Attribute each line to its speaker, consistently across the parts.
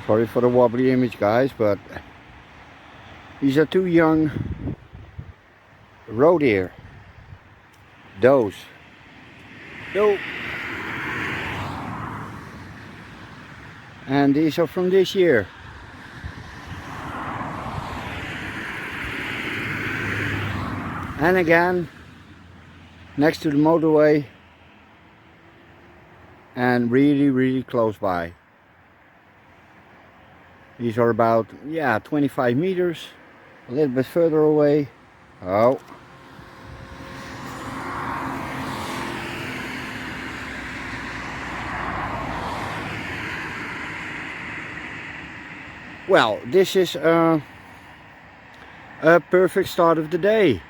Speaker 1: Sorry for the wobbly image, guys, but these are two young roe deer. Does. Doe. And these are from this year. And again, next to the motorway and really close by. These are about 25 meters, a little bit further away. Oh. Well, this is a perfect start of the day.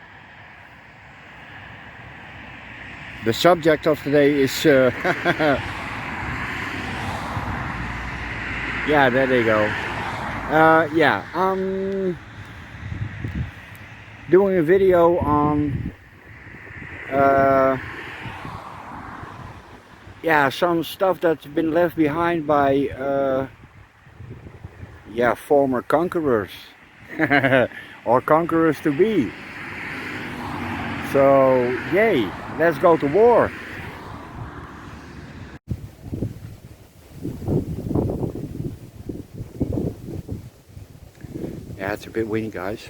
Speaker 1: The subject of today is yeah, there they go. I'm doing a video on some stuff that's been left behind by former conquerors or conquerors to be. So yay, let's go to war. Yeah, it's a bit windy, guys.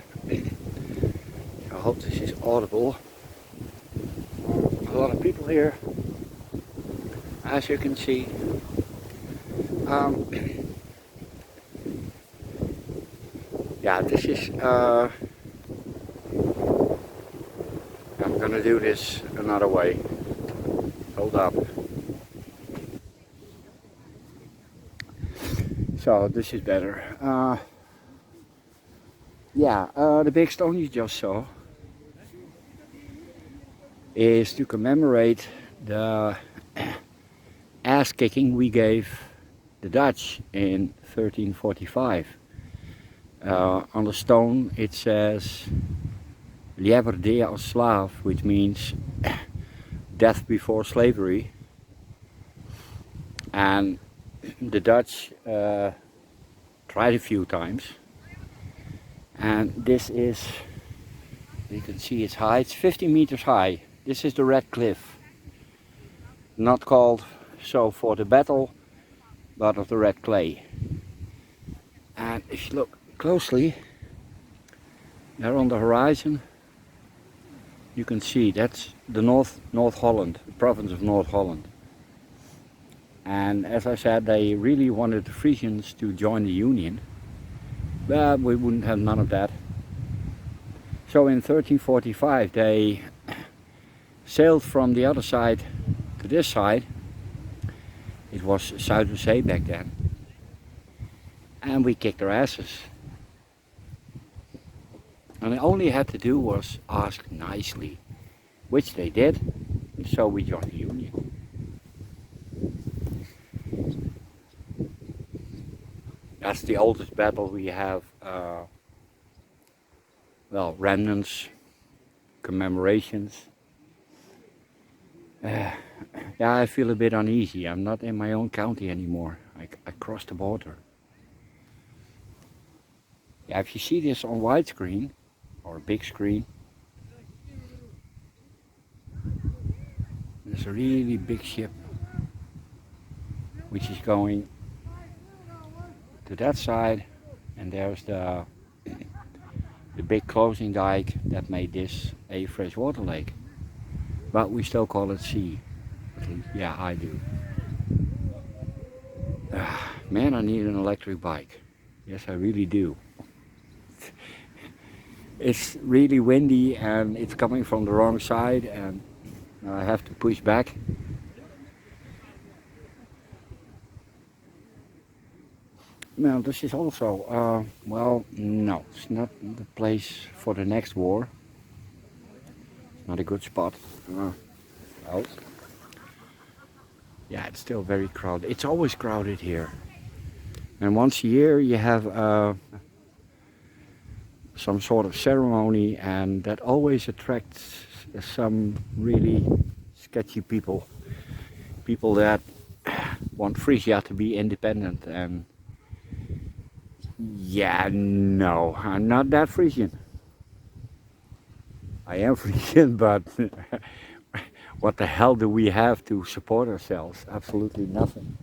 Speaker 1: I hope this is audible. A lot of people here, as you can see. This is I'm gonna do this another way. Hold up. So this is better. The big stone you just saw is to commemorate the ass kicking we gave the Dutch in 1345. On the stone it says "Lever als slaaf," which means death before slavery. And the Dutch tried a few times. And this is, you can see it's high, it's 50 meters high. This is the Red Cliff. Not called so for the battle, but of the red clay. And if you look closely, there on the horizon, you can see that's the North Holland, the province of North Holland. And as I said, they really wanted the Frisians to join the Union, but we wouldn't have none of that. So in 1345 they sailed from the other side to this side. It was Zuiderzee back then. And we kicked their asses. And all they had to do was ask nicely, which they did, so we joined the Union. That's the oldest battle we have, remnants, commemorations. I feel a bit uneasy. I'm not in my own county anymore. I crossed the border. Yeah, if you see this on widescreen, or a big screen, there's a really big ship which is going to that side, and there's the big closing dike that made this a freshwater lake. But we still call it sea. At least, yeah, I do. Man, I need an electric bike. Yes, I really do. It's really windy and it's coming from the wrong side, and I have to push back. Now this is also, no, it's not the place for the next war. Not a good spot. Yeah, it's still very crowded. It's always crowded here. And once a year you have some sort of ceremony, and that always attracts some really sketchy people. People that want Frisia to be independent, and Yeah, no, I'm not that Frisian. I am Frisian, but what the hell do we have to support ourselves? Absolutely nothing.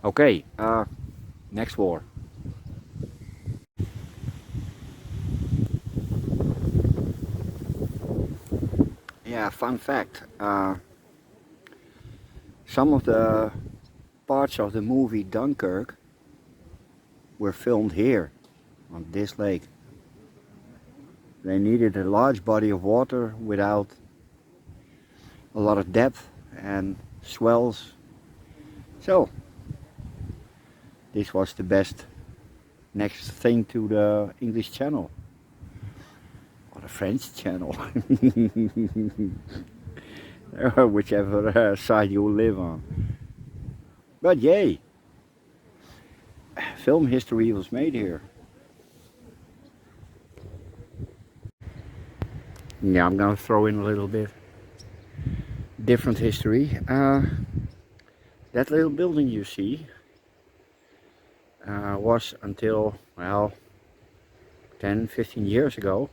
Speaker 1: Okay, next war. Yeah, fun fact. Some of the parts of the movie Dunkirk were filmed here on this lake. They needed a large body of water without a lot of depth and swells. So this was the best next thing to the English Channel or the French Channel, whichever side you live on. But yay, film history was made here. Yeah, I'm gonna throw in a little bit different history. That little building you see was until, well, 10-15 years ago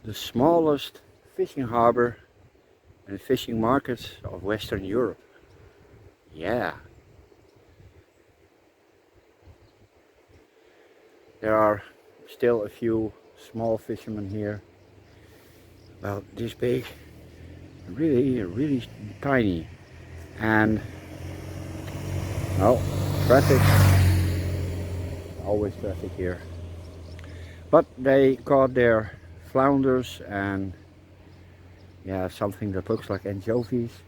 Speaker 1: the smallest fishing harbor and fishing markets of Western Europe. Yeah, there are still a few small fishermen here, about this big, really tiny. And oh, traffic, always traffic here. But they caught their flounders and, yeah, something that looks like anchovies,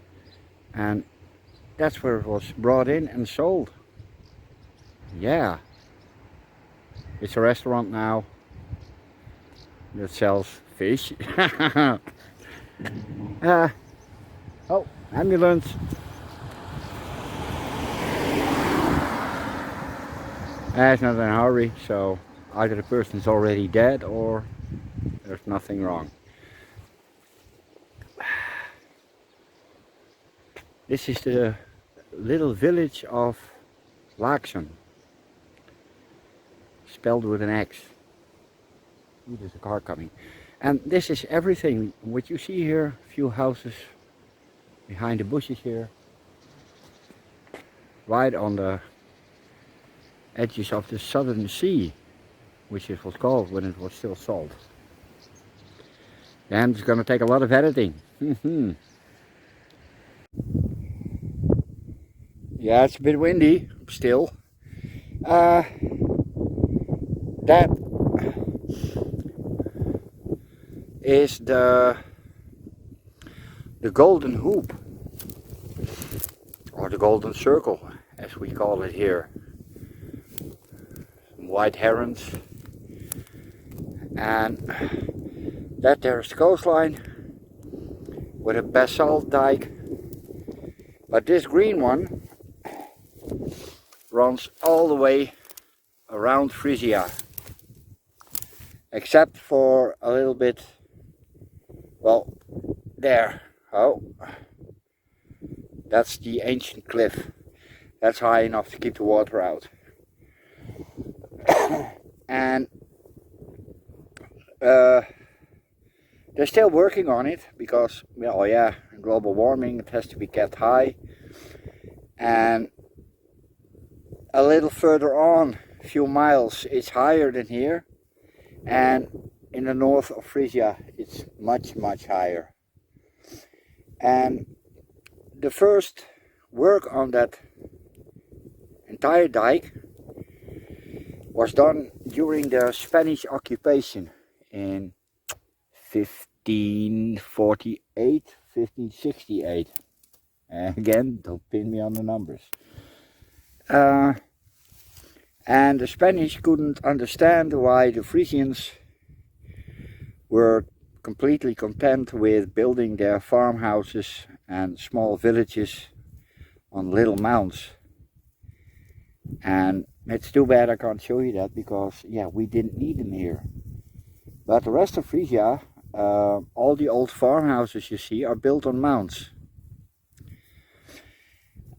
Speaker 1: and that's where it was brought in and sold. Yeah, it's a restaurant now that sells fish. Oh, ambulance. It's not in a hurry, so either the person's already dead or there's nothing wrong. This is the little village of Laaksen, spelled with an X. Ooh, there's a car coming. And this is everything. What you see here, a few houses behind the bushes here, right on the edges of the Southern Sea, which it was called when it was still salt. And it's going to take a lot of editing. Yeah, it's a bit windy still. That is the golden hoop, or the golden circle as we call it here. Some white herons, and that there's the coastline with a basalt dike, but this green one runs all the way around Frisia, except for a little bit, well, there. Oh, that's the ancient cliff. That's high enough to keep the water out. And they're still working on it because, well, yeah, global warming, it has to be kept high. And a little further on, a few miles, it's higher than here. And in the north of Frisia, it's much higher. And the first work on that entire dike was done during the Spanish occupation in 1548, 1568. Again, don't pin me on the numbers. And the Spanish couldn't understand why the Frisians were completely content with building their farmhouses and small villages on little mounds. And it's too bad I can't show you that because, yeah, we didn't need them here. But the rest of Frisia, all the old farmhouses you see are built on mounds.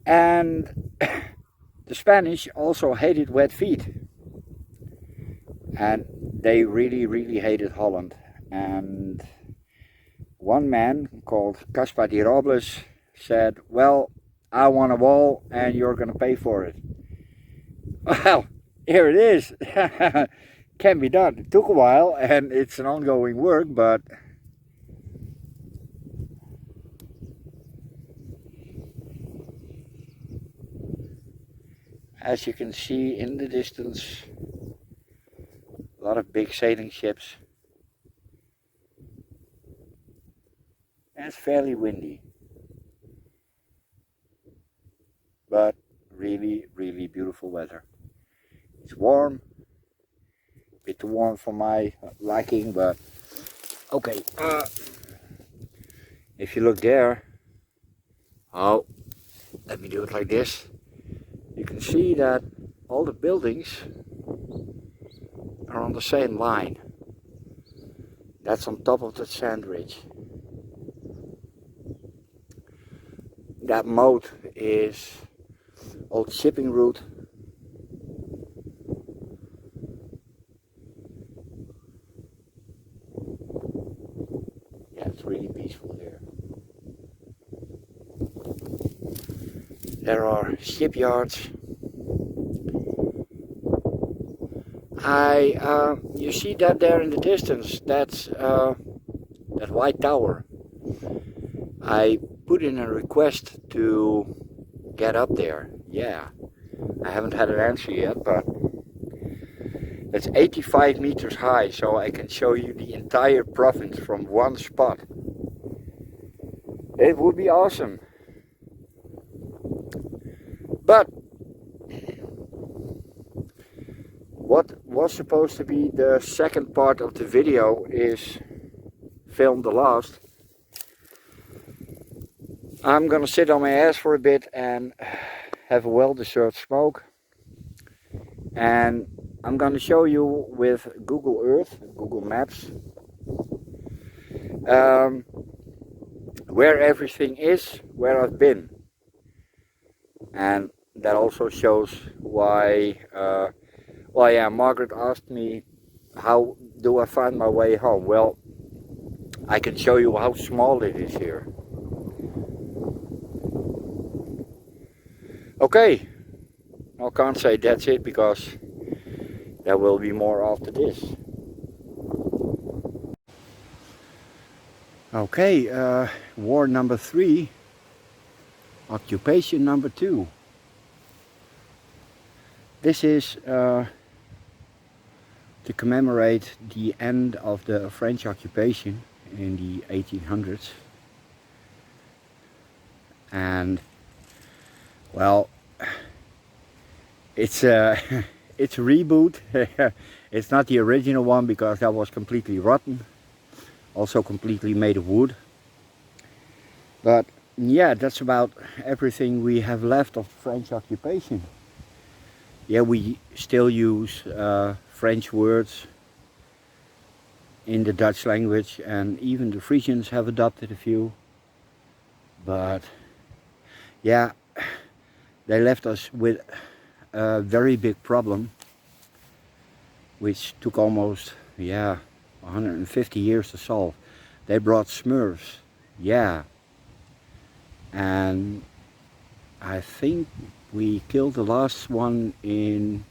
Speaker 1: And the Spanish also hated wet feet. And they really hated Holland. And one man called Caspar de Robles said, well, I want a wall and you're going to pay for it. Well, here it is. Can be done. It took a while and it's an ongoing work, but as you can see in the distance, a lot of big sailing ships. And it's fairly windy. But really beautiful weather. It's warm. A bit too warm for my liking, but okay. If you look there, oh, let me do it like this. You can see that all the buildings are on the same line. That's on top of the sand ridge. That moat is old shipping route. Yeah, it's really peaceful here. There are shipyards. You see that there in the distance, that's that white tower. I put in a request to get up there. Yeah, I haven't had an answer yet, but that's 85 meters high, so I can show you the entire province from one spot. It would be awesome. But what was supposed to be the second part of the video is filmed the last. I'm gonna sit on my ass for a bit and have a well-deserved smoke. And I'm gonna show you with Google Earth, Google Maps, where everything is, where I've been. And that also shows why, well yeah, Margaret asked me, how do I find my way home? Well, I can show you how small it is here. Okay, I can't say that's it because there will be more after this. Okay, war number 3, occupation number 2. This is to commemorate the end of the French occupation in the 1800s. And well, it's it's a reboot. It's not the original one because that was completely rotten, also completely made of wood. But yeah, that's about everything we have left of French occupation. Yeah, we still use French words in the Dutch language, and even the Frisians have adopted a few. But yeah, they left us with a very big problem, which took almost, yeah, 150 years to solve. They brought Smurfs, yeah, and I think we killed the last one in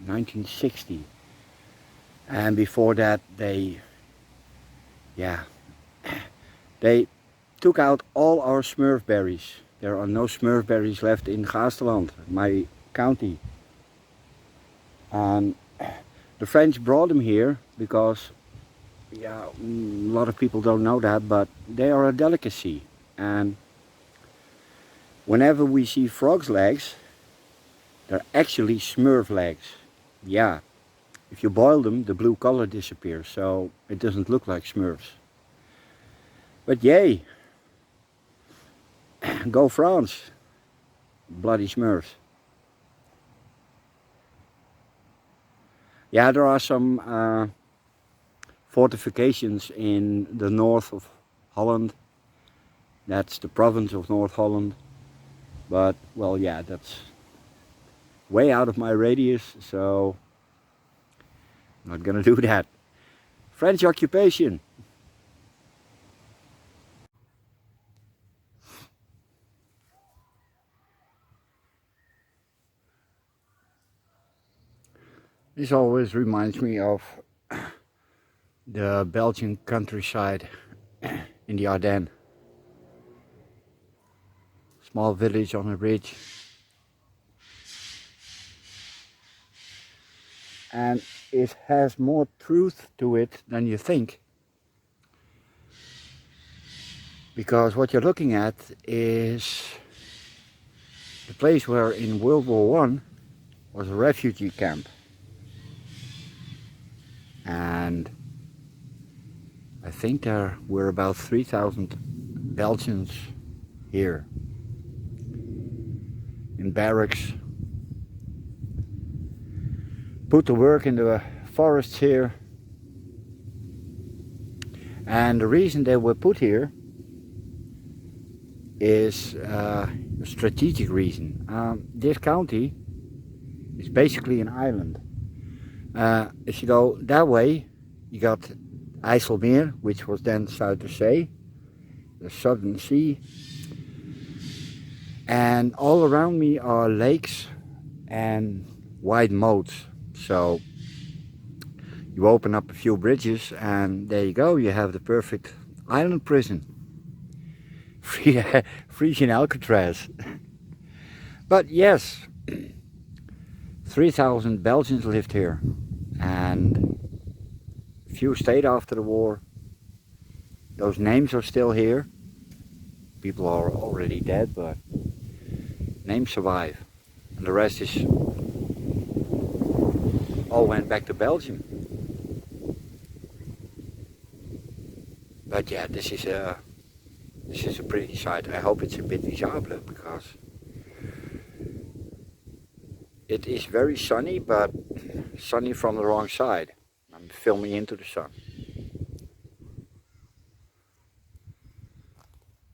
Speaker 1: 1960. And before that, they took out all our Smurf berries. There are no Smurf berries left in Gaasterland, my county. And the French brought them here because, yeah, a lot of people don't know that, but they are a delicacy. And whenever we see frogs' legs, they're actually Smurf legs. Yeah, if you boil them, the blue color disappears, so it doesn't look like Smurfs. But yay! Go France! Bloody Smurfs. Yeah, there are some fortifications in the north of Holland. That's the province of North Holland. But, well, yeah, that's way out of my radius, so I'm not gonna do that. French occupation. This always reminds me of the Belgian countryside in the Ardennes. Small village on a ridge. And it has more truth to it than you think. Because what you're looking at is the place where in World War I was a refugee camp. And I think there were about 3,000 Belgians here in barracks, put to work in the forests here. And the reason they were put here is a strategic reason. This county is basically an island. If you go that way, you got IJsselmeer, which was then Zuiderzee, the Southern Sea. And all around me are lakes and wide moats. So you open up a few bridges and there you go, you have the perfect island prison. Free in Alcatraz. But yes, 3,000 Belgians lived here, and few stayed after the war. Those names are still here. People are already dead, but names survive. And the rest is all went back to Belgium. But yeah, this is a pretty sight. I hope it's a bit visible because it is very sunny, but sunny from the wrong side. I'm filming into the sun.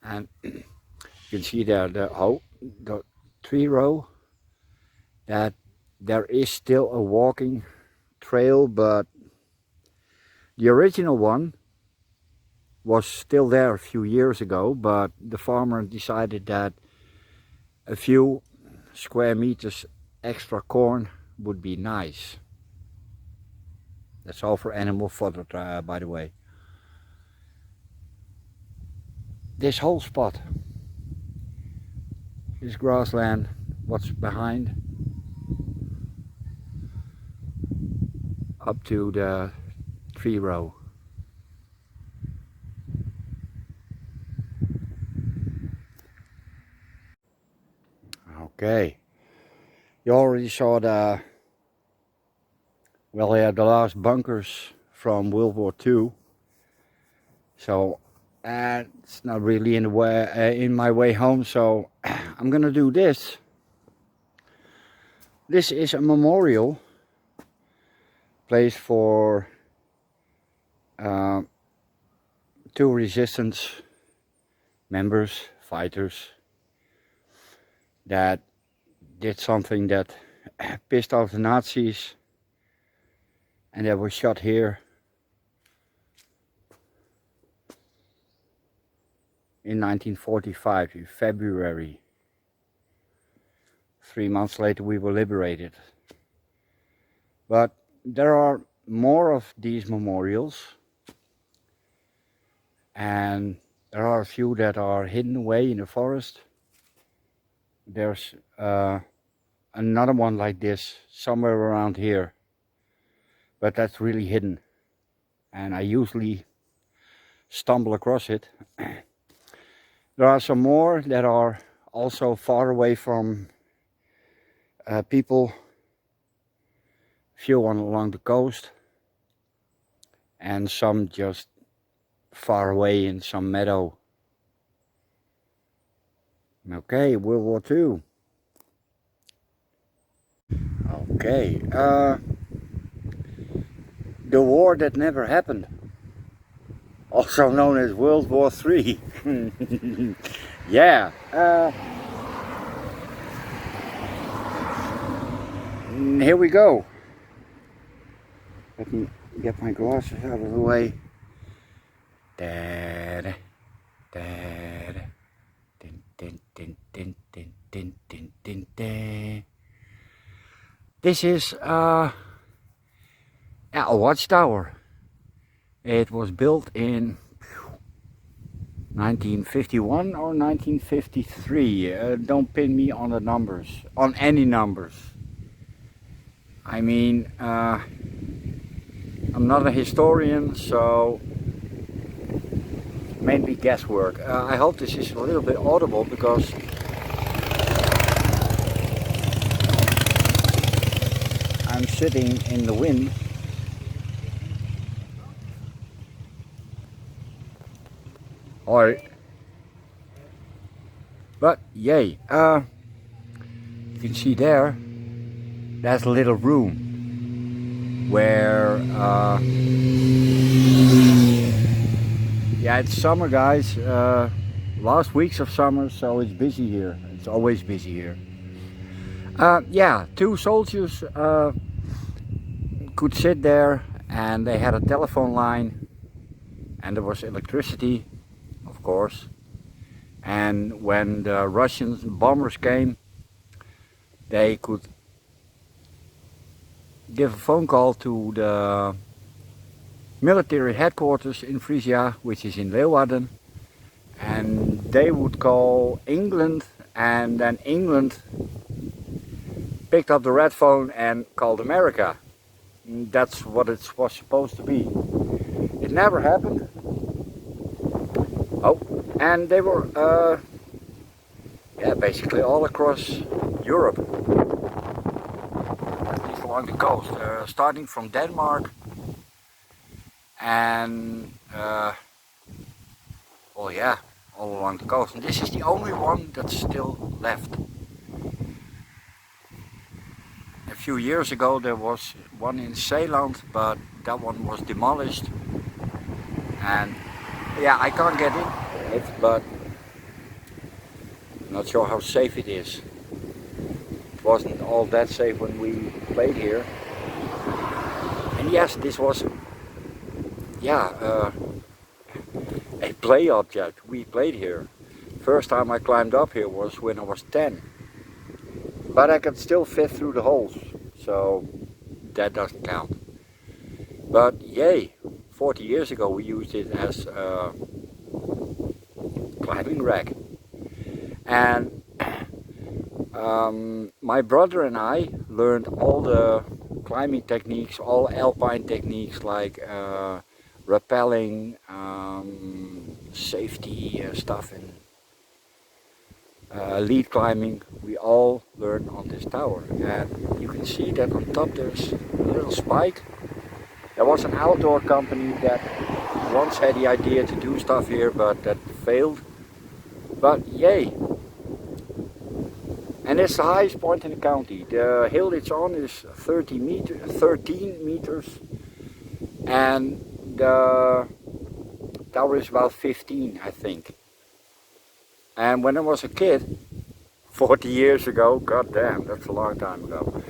Speaker 1: And you can see there the tree row, that there is still a walking trail, but the original one was still there a few years ago, but the farmer decided that a few square meters extra corn would be nice. That's all for animal fodder, by the way. This whole spot, this grassland, what's behind, up to the tree row. Okay, you already saw the last bunkers from World War II. So it's not really in the way in my way home. So I'm gonna do this. This is a memorial place for two resistance members, fighters, that did something that pissed off the Nazis, and they were shot here in 1945 in February. 3 months later we were liberated. But there are more of these memorials, and there are a few that are hidden away in the forest. There's another one like this somewhere around here, but that's really hidden, and I usually stumble across it. There are some more that are also far away from people, few along the coast, and some just far away in some meadow. Okay, World War II. Okay, the war that never happened, also known as World War III. Yeah. here we go. Let me get my glasses out of the way. Da-da, da-da, din, din, din, din, din, din, din, din, din. This is a watchtower. It was built in 1951 or 1953. Don't pin me on the numbers, on any numbers. I mean, I'm not a historian, so mainly guesswork. I hope this is a little bit audible because I'm sitting in the wind. But yay, you can see there, there's a little room where, yeah, it's summer, guys, last weeks of summer, so it's busy here. It's always busy here. Yeah, two soldiers could sit there, and they had a telephone line, and there was electricity, of course. And when the Russian bombers came, they could give a phone call to the military headquarters in Frisia, which is in Leeuwarden, and they would call England, and then England picked up the red phone and called America. That's what it was supposed to be. It never happened. Oh, and they were yeah, basically all across Europe, at least along the coast, starting from Denmark and well, yeah, all along the coast. And this is the only one that's still left. A few years ago there was one in Zeeland, but that one was demolished, and yeah, I can't get in it, but I'm not sure how safe it is. It wasn't all that safe when we played here. And yes, this was, yeah, a play object. We played here. First time I climbed up here was when I was 10. But I could still fit through the holes, so that doesn't count. But yay, 40 years ago we used it as a climbing rack. And my brother and I learned all the climbing techniques, all alpine techniques like rappelling, safety stuff, and lead climbing. We all learned on this tower. And you can see that on top there's a little spike. There was an outdoor company that once had the idea to do stuff here, but that failed. But yay! And it's the highest point in the county. The hill it's on is 13 meters, and the tower is about 15, I think. And when I was a kid, 40 years ago, god damn, that's a long time ago,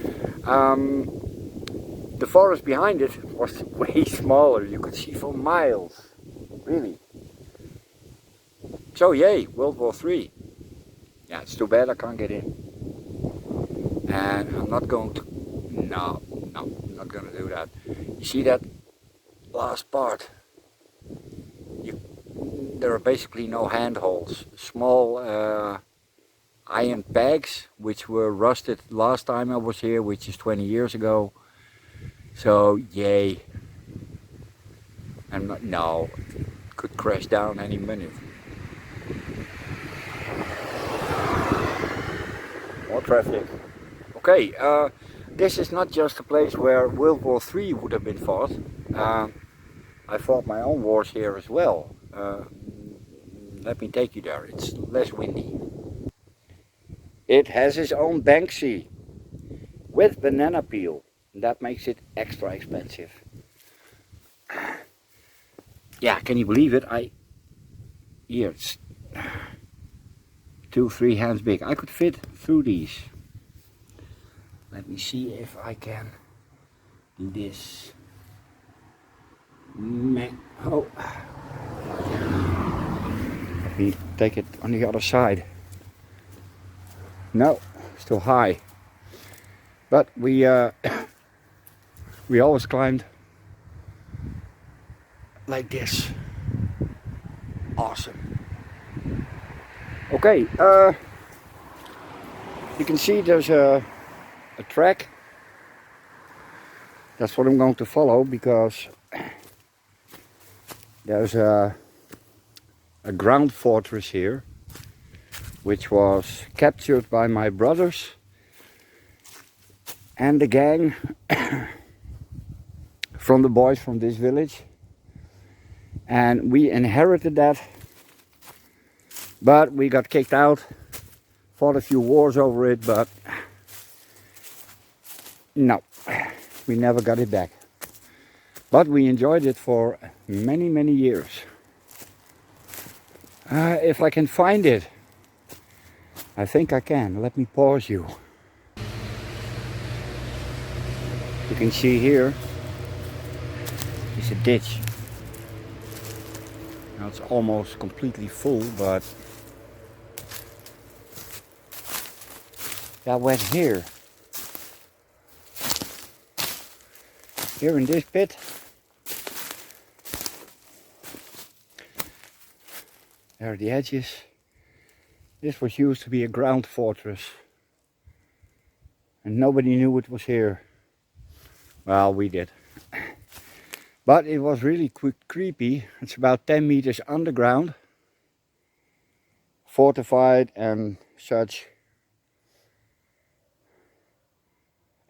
Speaker 1: the forest behind it was way smaller. You could see for miles, really. So yay, World War III. Yeah, it's too bad I can't get in. And I'm not going to, no, I'm not going to do that. You see that last part? There are basically no handholds. Small iron pegs, which were rusted last time I was here, which is 20 years ago. So yay. And no, it could crash down any minute. More traffic. Okay, this is not just a place where World War III would have been fought. I fought my own wars here as well. Let me take you there. It's less windy. It has its own Banksy with banana peel. That makes it extra expensive. Yeah, can you believe it? Here, it's 2 or 3 hands big. I could fit through these. Let me see if I can do this. Oh, let me take it on the other side. No, still high. But we we always climbed like this. Awesome. Okay, you can see there's a track. That's what I'm going to follow, because there's a ground fortress here, which was captured by my brothers and the gang from the boys from this village, and we inherited that, but we got kicked out, fought a few wars over it, but no, we never got it back. But we enjoyed it for many years. If I can find it, I think I can. Let me pause you. You can see here is a ditch. Now it's almost completely full, but that went here. Here in this pit. There are the edges. This was used to be a ground fortress, and nobody knew it was here. Well, we did. But it was really creepy. It's about 10 meters underground, fortified and such.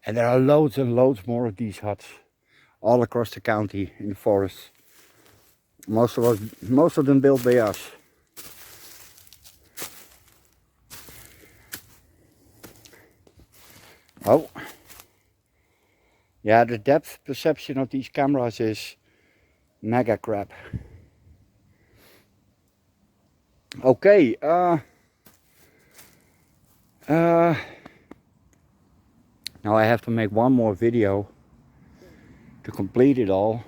Speaker 1: And there are loads and loads more of these huts all across the county in the forest. Most of them built by us. Oh, yeah, the depth perception of these cameras is mega crap. Okay, now I have to make one more video to complete it all,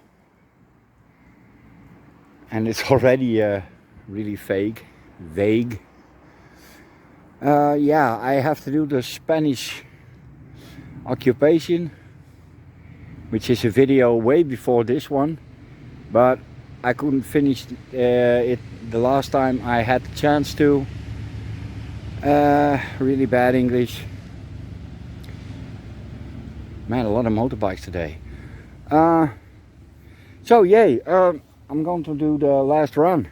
Speaker 1: and it's already really vague. Yeah, I have to do the Spanish occupation, which is a video way before this one, but I couldn't finish it the last time I had the chance to. Really bad English. Man, a lot of motorbikes today. So yay, I'm going to do the last run.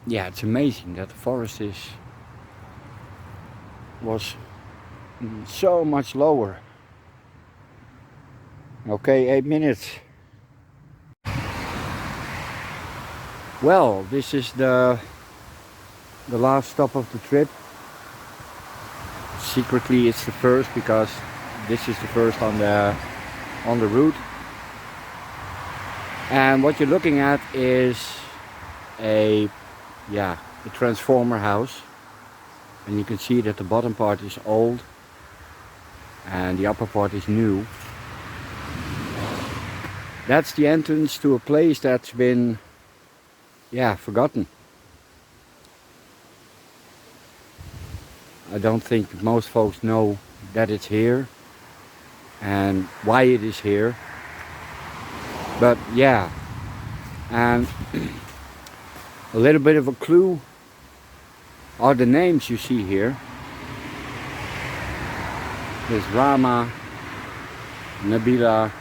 Speaker 1: Yeah, it's amazing that the forest was so much lower. Okay, 8 minutes. Well, this is the last stop of the trip. Secretly it's the first, because this is the first on the route. And what you're looking at is a transformer house, and you can see that the bottom part is old and the upper part is new. That's the entrance to a place that's been forgotten. I don't think most folks know that it's here and why it is here, but yeah, and a little bit of a clue are the names you see here. There's Rama, Nabila,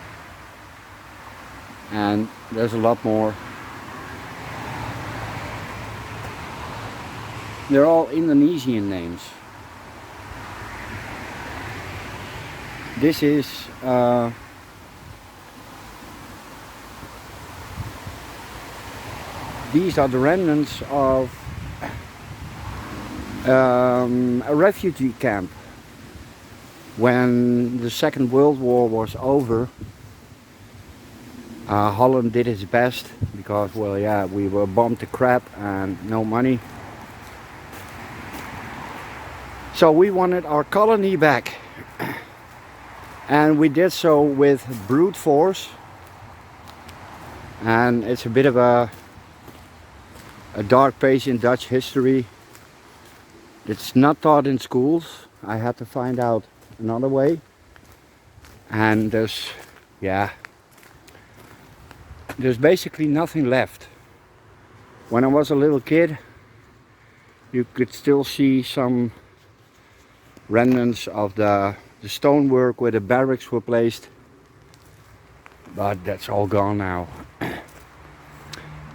Speaker 1: and there's a lot more. They're all Indonesian names. This is these are the remnants of a refugee camp. When the Second World War was over, Holland did its best because, well, yeah, we were bombed to crap and no money. So we wanted our colony back. And we did so with brute force. And it's a bit of a dark page in Dutch history. It's not taught in schools. I had to find out another way. And there's basically nothing left. When I was a little kid, you could still see some remnants of the stonework where the barracks were placed. But that's all gone now.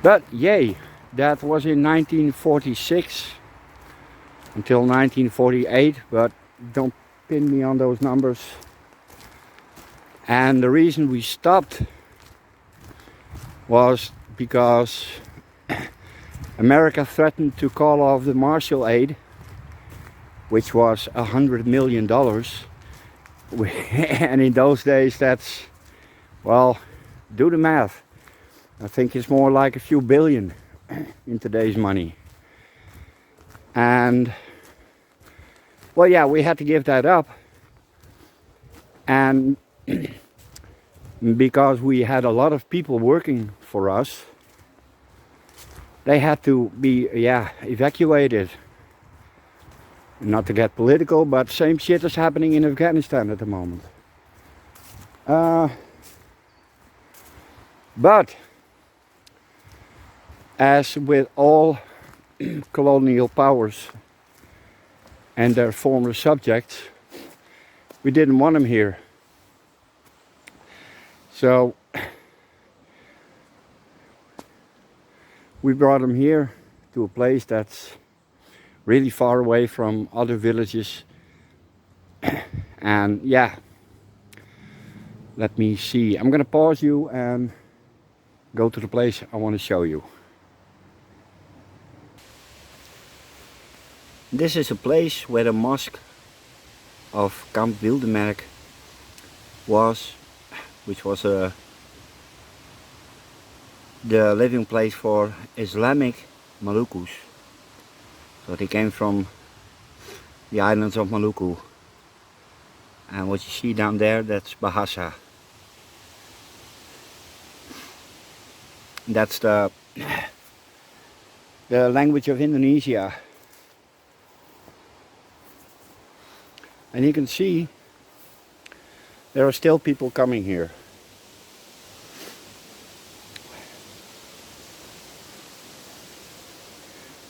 Speaker 1: But yay, that was in 1946 until 1948, but don't pin me on those numbers. And the reason we stopped was because America threatened to call off the Marshall Aid, which was $100 million. And in those days, that's, well, do the math. I think it's more like a few billion in today's money. And, well, yeah, we had to give that up. And because we had a lot of people working for us, they had to be, evacuated. Not to get political, but same shit is happening in Afghanistan at the moment. But as with all colonial powers and their former subjects, we didn't want them here. So we brought them here to a place that's really far away from other villages. And yeah, let me see. I'm gonna pause you and go to the place I want to show you. This is a place where the mosque of Kamp Wildemerk was, which was the living place for Islamic Malukus. So they came from the islands of Maluku. And what you see down there, that's Bahasa. That's the language of Indonesia. And you can see there are still people coming here.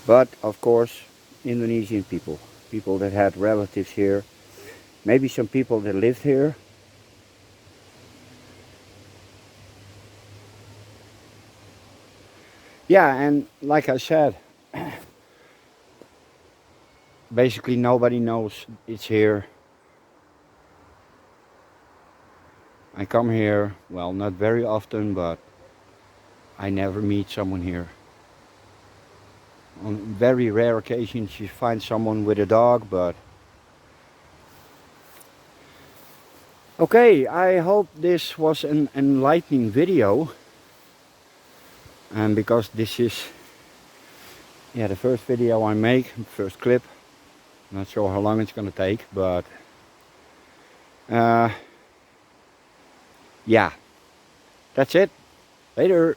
Speaker 1: But of course, Indonesian people that had relatives here, maybe some people that lived here. Yeah, and like I said, basically nobody knows it's here. I come here, well, not very often, but I never meet someone here. On very rare occasions you find someone with a dog, but okay, I hope this was an enlightening video. And because this is the first video I make, first clip, not sure how long it's gonna take, but yeah, that's it. Later.